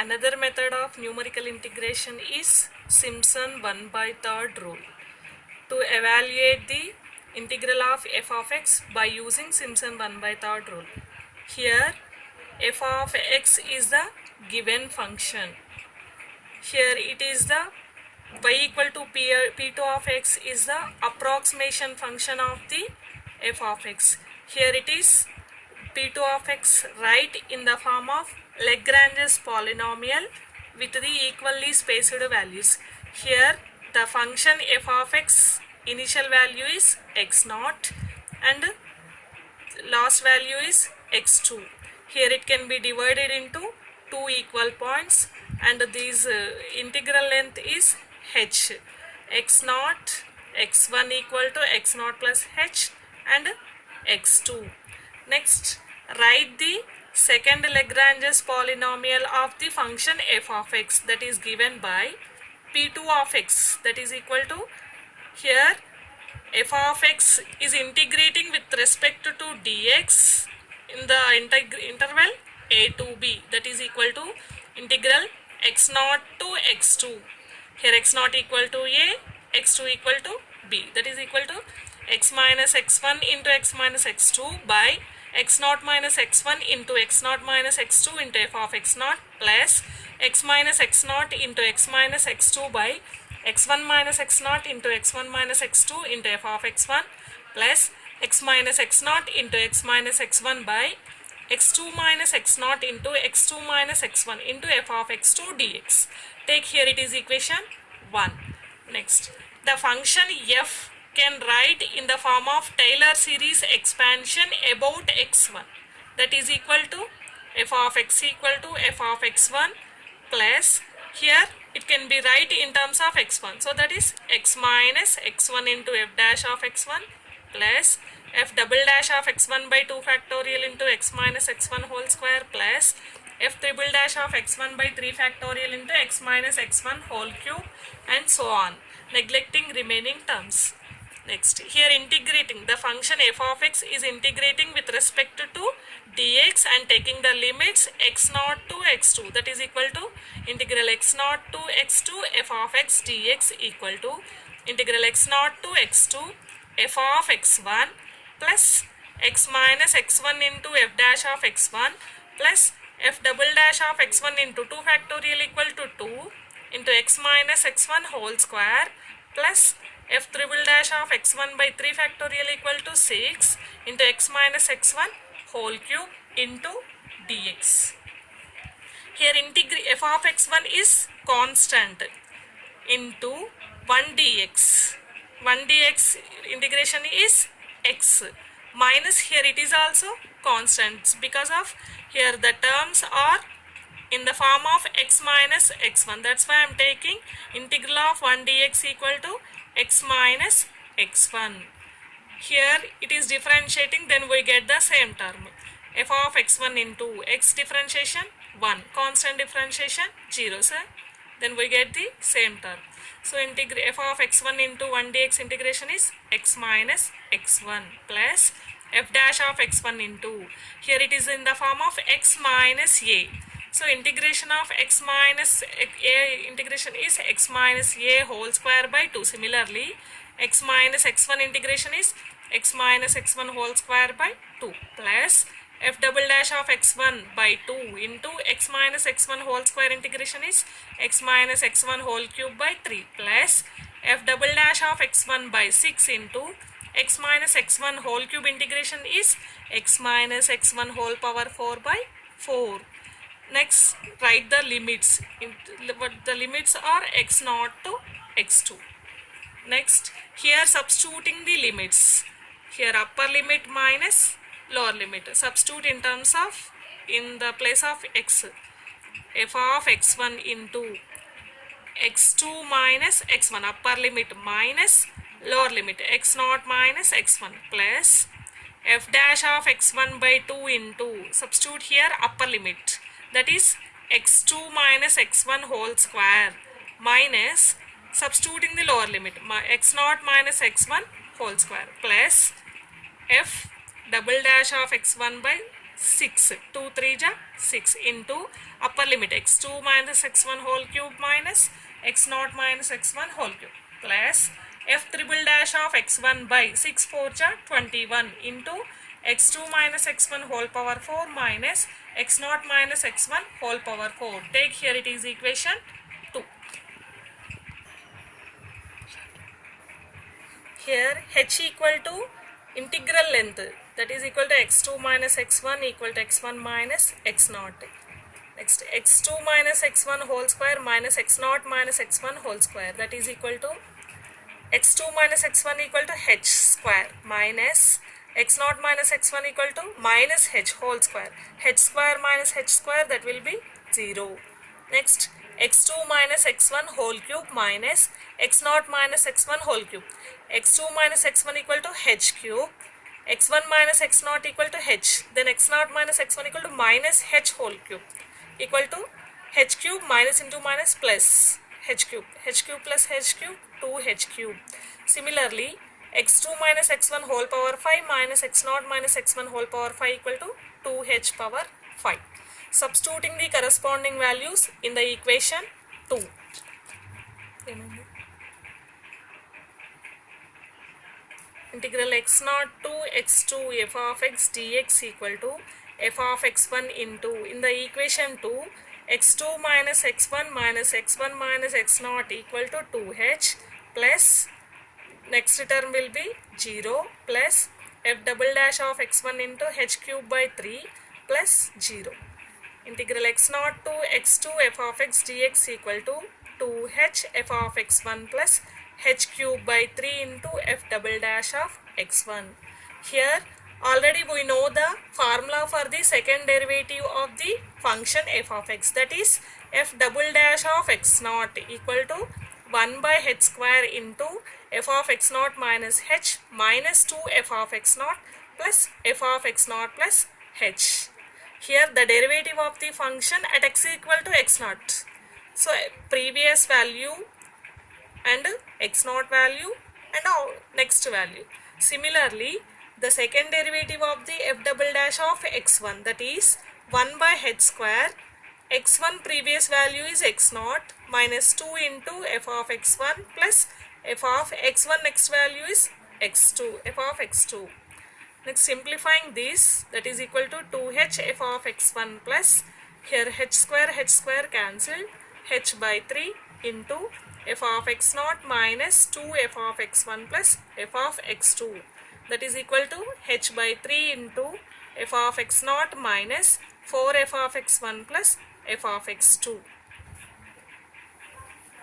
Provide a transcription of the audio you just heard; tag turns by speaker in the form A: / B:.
A: Another method of numerical integration is Simpson 1/3 rule. To evaluate the integral of f of x by using Simpson 1/3 rule. Here f of x is the given function. Here it is the y equal to p2 of x is the approximation function of the f of x. Here it is p2 of x right in the form of Lagrange's polynomial with the equally spaced values. Here the function f of x initial value is x0 and last value is x2. Here it can be divided into two equal points and this integral length is h. x0, x1 equal to x0 plus h and x2. Next, write the second Lagrange's polynomial of the function f of x that is given by p2 of x that is equal to, here f of x is integrating with respect to dx in the interval a to b that is equal to integral x0 to x2. Here x0 equal to a, x2 equal to b, that is equal to x minus x1 into x minus x2 by x0 minus x1 into x0 minus x2 into f of x0 plus x minus x0 into x minus x2 by x1 minus x0 into x1 minus x2 into f of x1 plus x minus x0 into x minus x1 by x2 minus x0 into x2 minus x1 into f of x2 dx. Take here it is equation 1. Next, the function f can write in the form of Taylor series expansion about x1 that is equal to f of x equal to f of x1 plus, here it can be write in terms of x1, so that is x minus x1 into f dash of x1 plus f double dash of x1 by 2 factorial into x minus x1 whole square plus f triple dash of x1 by 3 factorial into x minus x1 whole cube and so on, neglecting remaining terms. Next, here integrating the function f of x is integrating with respect to dx and taking the limits x0 to x2 that is equal to integral x0 to x2 f of x dx equal to integral x0 to x2 f of x1 plus x minus x1 into f dash of x1 plus f double dash of x1 into 2 factorial equal to 2 into x minus x1 whole square plus f triple dash of x1 by 3 factorial equal to 6 into x minus x1 whole cube into dx. Here f of x1 is constant into 1 dx. 1 dx integration is x minus, here it is also constant because of here the terms are in the form of x minus x1. That's why I am taking integral of 1 dx equal to x minus x1. Here it is differentiating, then we get the same term. F of x1 into x differentiation 1, constant differentiation 0, sir. Then we get the same term. So f of x1 into 1 dx integration is x minus x1 plus f dash of x1 into, here it is in the form of x minus a. So integration of x minus a integration is x minus a whole square by 2. Similarly, x minus x1 integration is x minus x1 whole square by 2 plus f double dash of x1 by 2 into x minus x1 whole square integration is x minus x1 whole cube by 3 plus f double dash of x1 by 6 into x minus x1 whole cube integration is x minus x1 whole power 4 by 4. Next, write the limits. The limits are x0 to x2. Next, here substituting the limits. Here upper limit minus lower limit. Substitute in terms of, in the place of x, f of x1 into x2 minus x1, upper limit minus lower limit x0 minus x1 plus f dash of x1 by 2 into, substitute here upper limit, that is x2 minus x1 whole square minus, substituting the lower limit x0 minus x1 whole square plus f double dash of x1 by 6. 2 3 ja 6 into upper limit x2 minus x1 whole cube minus x0 minus x1 whole cube plus f triple dash of x1 by 6 4 ja 21 into x2 minus x1 whole power 4 minus x0 minus x1 whole power 4. Take here it is equation 2. Here h equal to integral length, that is equal to x2 minus x1 equal to x1 minus x0. Next x2 minus x1 whole square minus x0 minus x1 whole square, that is equal to x2 minus x1 equal to h square minus x0 minus x1 equal to minus h whole square. H square minus h square, that will be 0. Next x2 minus x1 whole cube minus x0 minus x1 whole cube. x2 minus x1 equal to h cube, x1 minus x0 equal to h, then x0 minus x1 equal to minus h whole cube equal to h cube minus into minus plus h cube plus h cube 2h cube. Similarly x2 minus x1 whole power 5 minus x0 minus x1 whole power 5 equal to 2h power 5. Substituting the corresponding values in the equation 2. Integral x0 to x2 f of x dx equal to f of x1 into, in the equation 2, x2 minus x1 minus x1 minus x0 equal to 2h plus next term will be 0 plus f double dash of x1 into h cube by 3 plus 0. Integral x0 to x2 f of x dx equal to 2h f of x1 plus h cube by 3 into f double dash of x1. Here already we know the formula for the second derivative of the function f of x, that is f double dash of x0 equal to 1 by h square into f of x0 minus h minus 2 f of x0 plus f of x0 plus h. Here the derivative of the function at x equal to x0. So previous value and x0 value and our next value. Similarly, the second derivative of the f double dash of x1, that is 1 by h square, x1 previous value is x0 minus 2 into f of x1 plus f of x1 next value is x2, f of x2. Next simplifying this, that is equal to 2h f of x1 plus, here h square cancelled, h by 3 into f of x0 minus 2 f of x1 plus f of x2, that is equal to h by 3 into f of x0 minus 4 f of x1 plus f of x2.